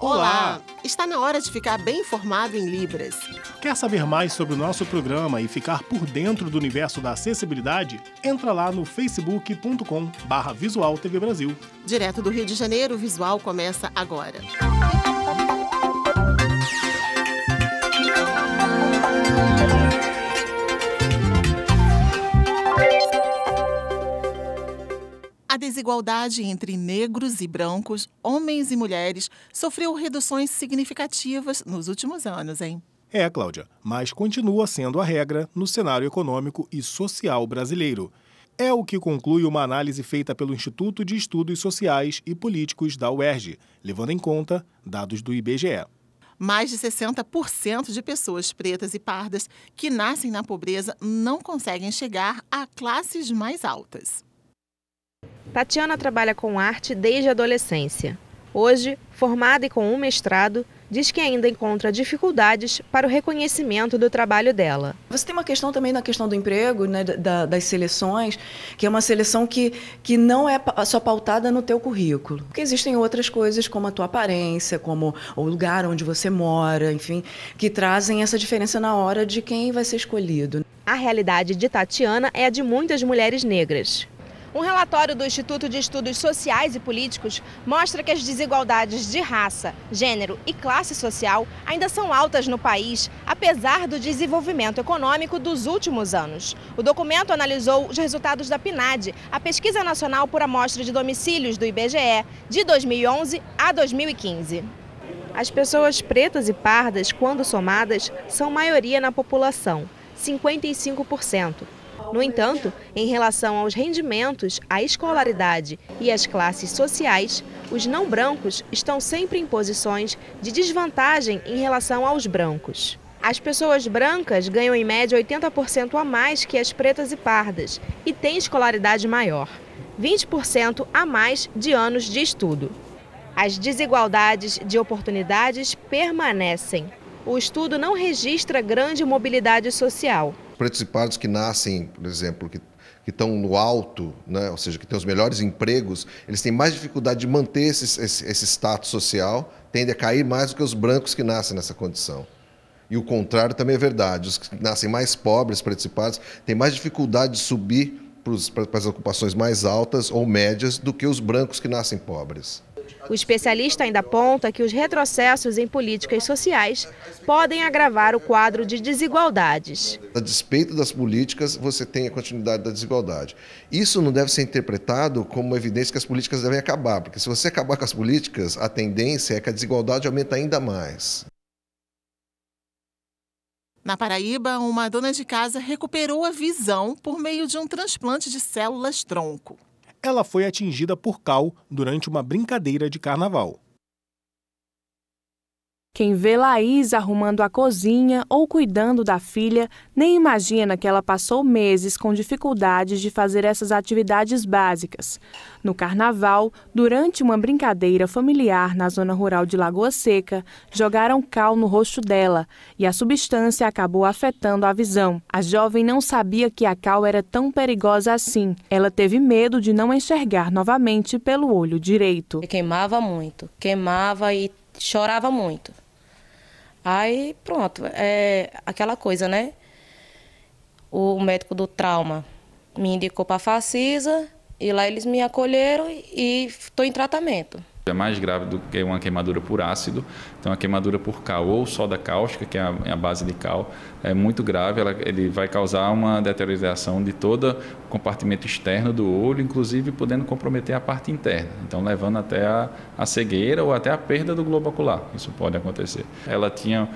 Olá! Está na hora de ficar bem informado em Libras. Quer saber mais sobre o nosso programa e ficar por dentro do universo da acessibilidade? Entra lá no facebook.com/Visual TV Brasil. Direto do Rio de Janeiro, o Visual começa agora. A desigualdade entre negros e brancos, homens e mulheres, sofreu reduções significativas nos últimos anos, hein? Cláudia, mas continua sendo a regra no cenário econômico e social brasileiro. É o que conclui uma análise feita pelo Instituto de Estudos Sociais e Políticos da UERJ, levando em conta dados do IBGE. Mais de 60% de pessoas pretas e pardas que nascem na pobreza não conseguem chegar a classes mais altas. Tatiana trabalha com arte desde a adolescência. Hoje, formada e com um mestrado, diz que ainda encontra dificuldades para o reconhecimento do trabalho dela. Você tem uma questão também na questão do emprego, né, das seleções, que é uma seleção que não é só pautada no teu currículo. Porque existem outras coisas, como a tua aparência, como o lugar onde você mora, enfim, que trazem essa diferença na hora de quem vai ser escolhido. A realidade de Tatiana é a de muitas mulheres negras. Um relatório do Instituto de Estudos Sociais e Políticos mostra que as desigualdades de raça, gênero e classe social ainda são altas no país, apesar do desenvolvimento econômico dos últimos anos. O documento analisou os resultados da PNAD, a Pesquisa Nacional por Amostra de Domicílios do IBGE, de 2011 a 2015. As pessoas pretas e pardas, quando somadas, são maioria na população, 55%. No entanto, em relação aos rendimentos, à escolaridade e às classes sociais, os não brancos estão sempre em posições de desvantagem em relação aos brancos. As pessoas brancas ganham em média 80% a mais que as pretas e pardas e têm escolaridade maior, 20% a mais de anos de estudo. As desigualdades de oportunidades permanecem. O estudo não registra grande mobilidade social. Pretos e pardos que nascem, por exemplo, que estão no alto, né? Ou seja, que têm os melhores empregos, eles têm mais dificuldade de manter esse status social, tendem a cair mais do que os brancos que nascem nessa condição. E o contrário também é verdade, os que nascem mais pobres, pretos e pardos, têm mais dificuldade de subir para as ocupações mais altas ou médias do que os brancos que nascem pobres. O especialista ainda aponta que os retrocessos em políticas sociais podem agravar o quadro de desigualdades. A despeito das políticas, você tem a continuidade da desigualdade. Isso não deve ser interpretado como uma evidência que as políticas devem acabar, porque se você acabar com as políticas, a tendência é que a desigualdade aumente ainda mais. Na Paraíba, uma dona de casa recuperou a visão por meio de um transplante de células-tronco. Ela foi atingida por cal durante uma brincadeira de carnaval. Quem vê Laís arrumando a cozinha ou cuidando da filha, nem imagina que ela passou meses com dificuldades de fazer essas atividades básicas. No carnaval, durante uma brincadeira familiar na zona rural de Lagoa Seca, jogaram cal no rosto dela e a substância acabou afetando a visão. A jovem não sabia que a cal era tão perigosa assim. Ela teve medo de não enxergar novamente pelo olho direito. Queimava muito, queimava e chorava muito. Aí pronto, é aquela coisa, né? O médico do trauma me indicou para a Facisa e lá eles me acolheram e estou em tratamento. É mais grave do que uma queimadura por ácido, então a queimadura por cal ou soda cáustica, que é a base de cal, é muito grave, ele vai causar uma deterioração de todo o compartimento externo do olho, inclusive podendo comprometer a parte interna, então levando até a cegueira ou até a perda do globo ocular, isso pode acontecer. Ela tinha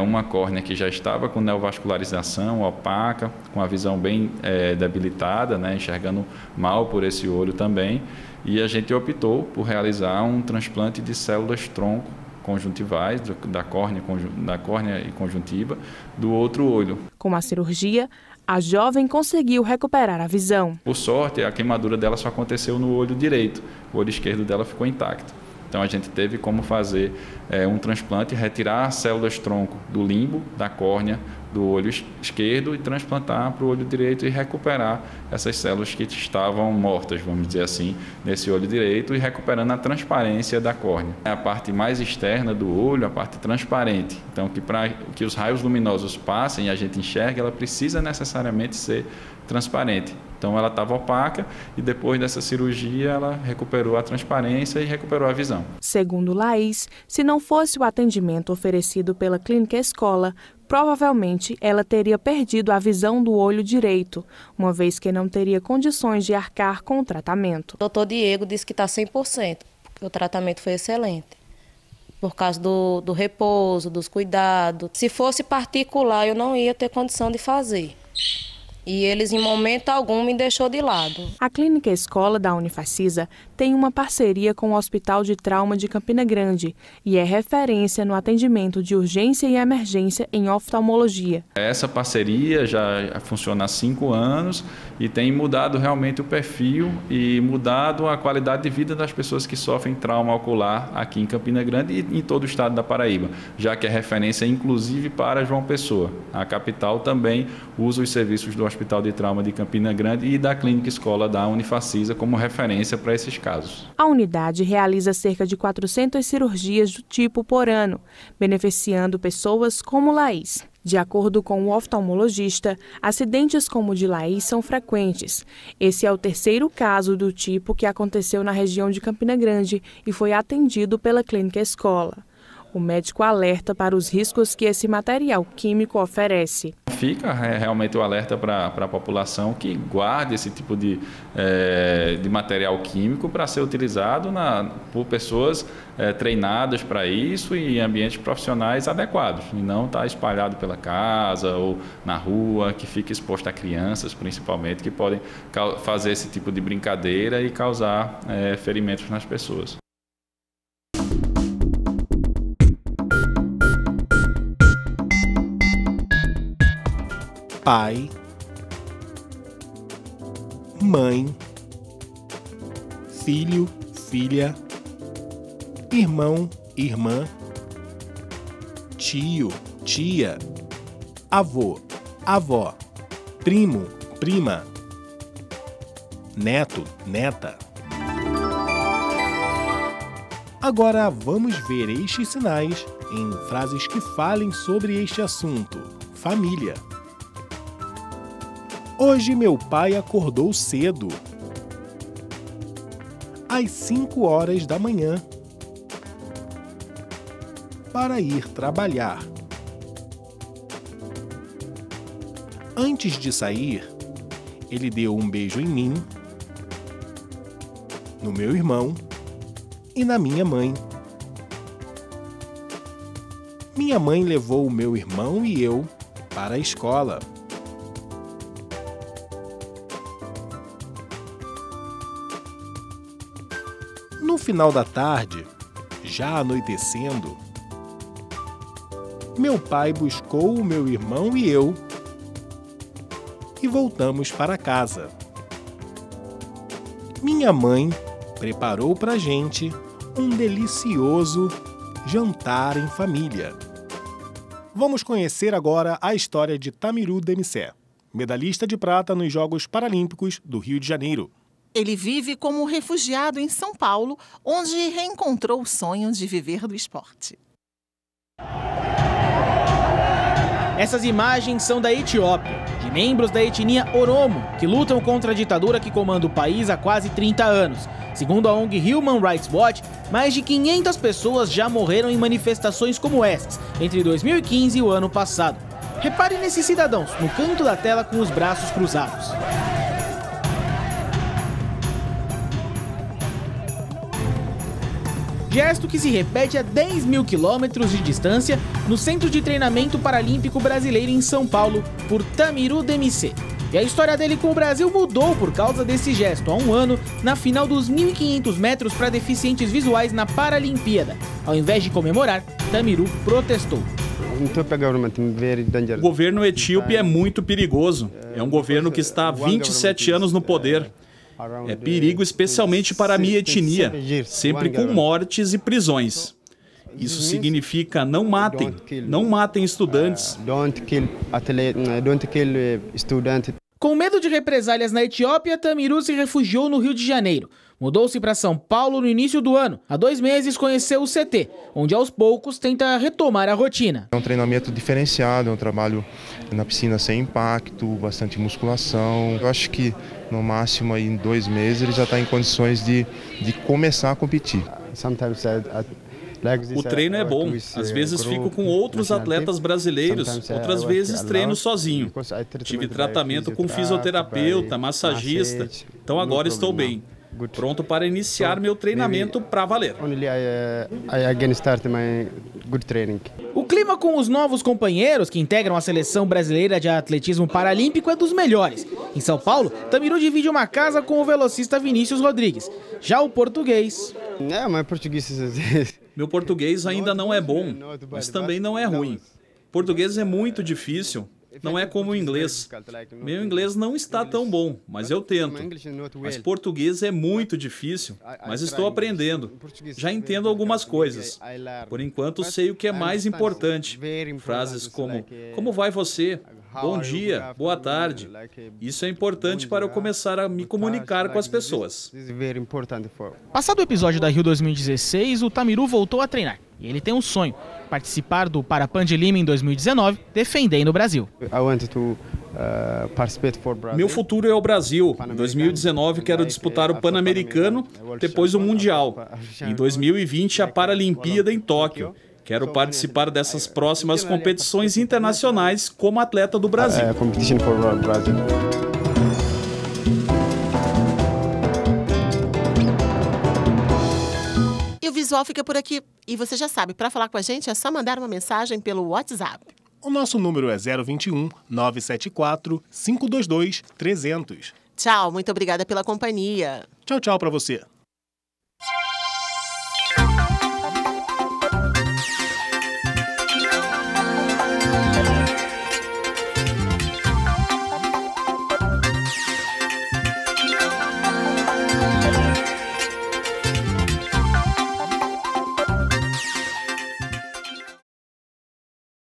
uma córnea que já estava com neovascularização opaca, com a visão bem debilitada, né, enxergando mal por esse olho também, e a gente optou por realizar um transplante de células-tronco conjuntivais, da córnea e conjuntiva, do outro olho. Com a cirurgia, a jovem conseguiu recuperar a visão. Por sorte, a queimadura dela só aconteceu no olho direito, o olho esquerdo dela ficou intacto. Então a gente teve como fazer um transplante, retirar células-tronco do limbo, da córnea, do olho esquerdo e transplantar para o olho direito e recuperar essas células que estavam mortas, vamos dizer assim, nesse olho direito e recuperando a transparência da córnea. A parte mais externa do olho, a parte transparente. Então, que para que os raios luminosos passem e a gente enxergue, ela precisa necessariamente ser transparente. Então, ela estava opaca e depois dessa cirurgia ela recuperou a transparência e recuperou a visão. Segundo Laís, se não fosse o atendimento oferecido pela Clínica Escola, provavelmente ela teria perdido a visão do olho direito, uma vez que não teria condições de arcar com o tratamento. O Dr. Diego disse que está 100%, porque o tratamento foi excelente, por causa do repouso, dos cuidados. Se fosse particular, eu não ia ter condição de fazer. E eles, em momento algum, me deixou de lado. A Clínica Escola da Unifacisa tem uma parceria com o Hospital de Trauma de Campina Grande e é referência no atendimento de urgência e emergência em oftalmologia. Essa parceria já funciona há 5 anos e tem mudado realmente o perfil e mudado a qualidade de vida das pessoas que sofrem trauma ocular aqui em Campina Grande e em todo o estado da Paraíba, já que é referência inclusive para João Pessoa. A capital também usa os serviços do Hospital de Trauma de Campina Grande e da Clínica Escola da Unifacisa como referência para esses casos. A unidade realiza cerca de 400 cirurgias do tipo por ano, beneficiando pessoas como Laís. De acordo com o oftalmologista, acidentes como o de Laís são frequentes. Esse é o 3º caso do tipo que aconteceu na região de Campina Grande e foi atendido pela Clínica Escola. O médico alerta para os riscos que esse material químico oferece. Fica realmente o alerta para a população que guarde esse tipo de material químico para ser utilizado por pessoas treinadas para isso e em ambientes profissionais adequados. E não estar espalhado pela casa ou na rua, que fica exposto a crianças principalmente, que podem fazer esse tipo de brincadeira e causar ferimentos nas pessoas. Pai, mãe, filho, filha, irmão, irmã, tio, tia, avô, avó, primo, prima, neto, neta. Agora vamos ver estes sinais em frases que falem sobre este assunto: família. Hoje meu pai acordou cedo, às 5 horas da manhã, para ir trabalhar. Antes de sair, ele deu um beijo em mim, no meu irmão e na minha mãe. Minha mãe levou o meu irmão e eu para a escola. No final da tarde, já anoitecendo, meu pai buscou o meu irmão e eu e voltamos para casa. Minha mãe preparou pra gente um delicioso jantar em família. Vamos conhecer agora a história de Tamiru Demissé, medalhista de prata nos Jogos Paralímpicos do Rio de Janeiro. Ele vive como refugiado em São Paulo, onde reencontrou o sonho de viver do esporte. Essas imagens são da Etiópia, de membros da etnia Oromo, que lutam contra a ditadura que comanda o país há quase 30 anos. Segundo a ONG Human Rights Watch, mais de 500 pessoas já morreram em manifestações como essas, entre 2015 e o ano passado. Repare nesses cidadãos, no canto da tela com os braços cruzados. Gesto que se repete a 10 mil quilômetros de distância no Centro de Treinamento Paralímpico Brasileiro em São Paulo, por Tamiru Demissé. E a história dele com o Brasil mudou por causa desse gesto há um ano, na final dos 1.500 metros para deficientes visuais na Paralimpíada. Ao invés de comemorar, Tamiru protestou. O governo etíope é muito perigoso. É um governo que está há 27 anos no poder. É perigo especialmente para a minha etnia, sempre com mortes e prisões. Isso significa não matem estudantes. Com medo de represálias na Etiópia, Tamiru se refugiou no Rio de Janeiro. Mudou-se para São Paulo no início do ano. Há 2 meses conheceu o CT, onde aos poucos tenta retomar a rotina. É um treinamento diferenciado, é um trabalho na piscina sem impacto, bastante musculação. Eu acho que no máximo aí, em 2 meses ele já está em condições de começar a competir. O treino é bom. Às vezes fico com outros atletas brasileiros, outras vezes treino sozinho. Tive tratamento com fisioterapeuta, massagista, então agora estou bem. Pronto para iniciar meu treinamento para valer. O clima com os novos companheiros que integram a seleção brasileira de atletismo paralímpico é dos melhores. Em São Paulo, Tamiru divide uma casa com o velocista Vinícius Rodrigues. Já o português... Meu português ainda não é bom, mas também não é ruim. Português é muito difícil. Não é como o inglês. Meu inglês não está tão bom, mas eu tento. Mas português é muito difícil, mas estou aprendendo. Já entendo algumas coisas. Por enquanto sei o que é mais importante. Frases como vai você? Bom dia, boa tarde. Isso é importante para eu começar a me comunicar com as pessoas. Passado o episódio da Rio 2016, o Tamiru voltou a treinar. E ele tem um sonho, participar do Parapan de Lima em 2019, defendendo o Brasil. Meu futuro é o Brasil. Em 2019 quero disputar o Pan-Americano, depois o Mundial. Em 2020 a Paralimpíada em Tóquio. Quero participar dessas próximas competições internacionais como atleta do Brasil. E o visual fica por aqui. E você já sabe, para falar com a gente é só mandar uma mensagem pelo WhatsApp. O nosso número é 021 974 522 300. Tchau, muito obrigada pela companhia. Tchau, tchau para você.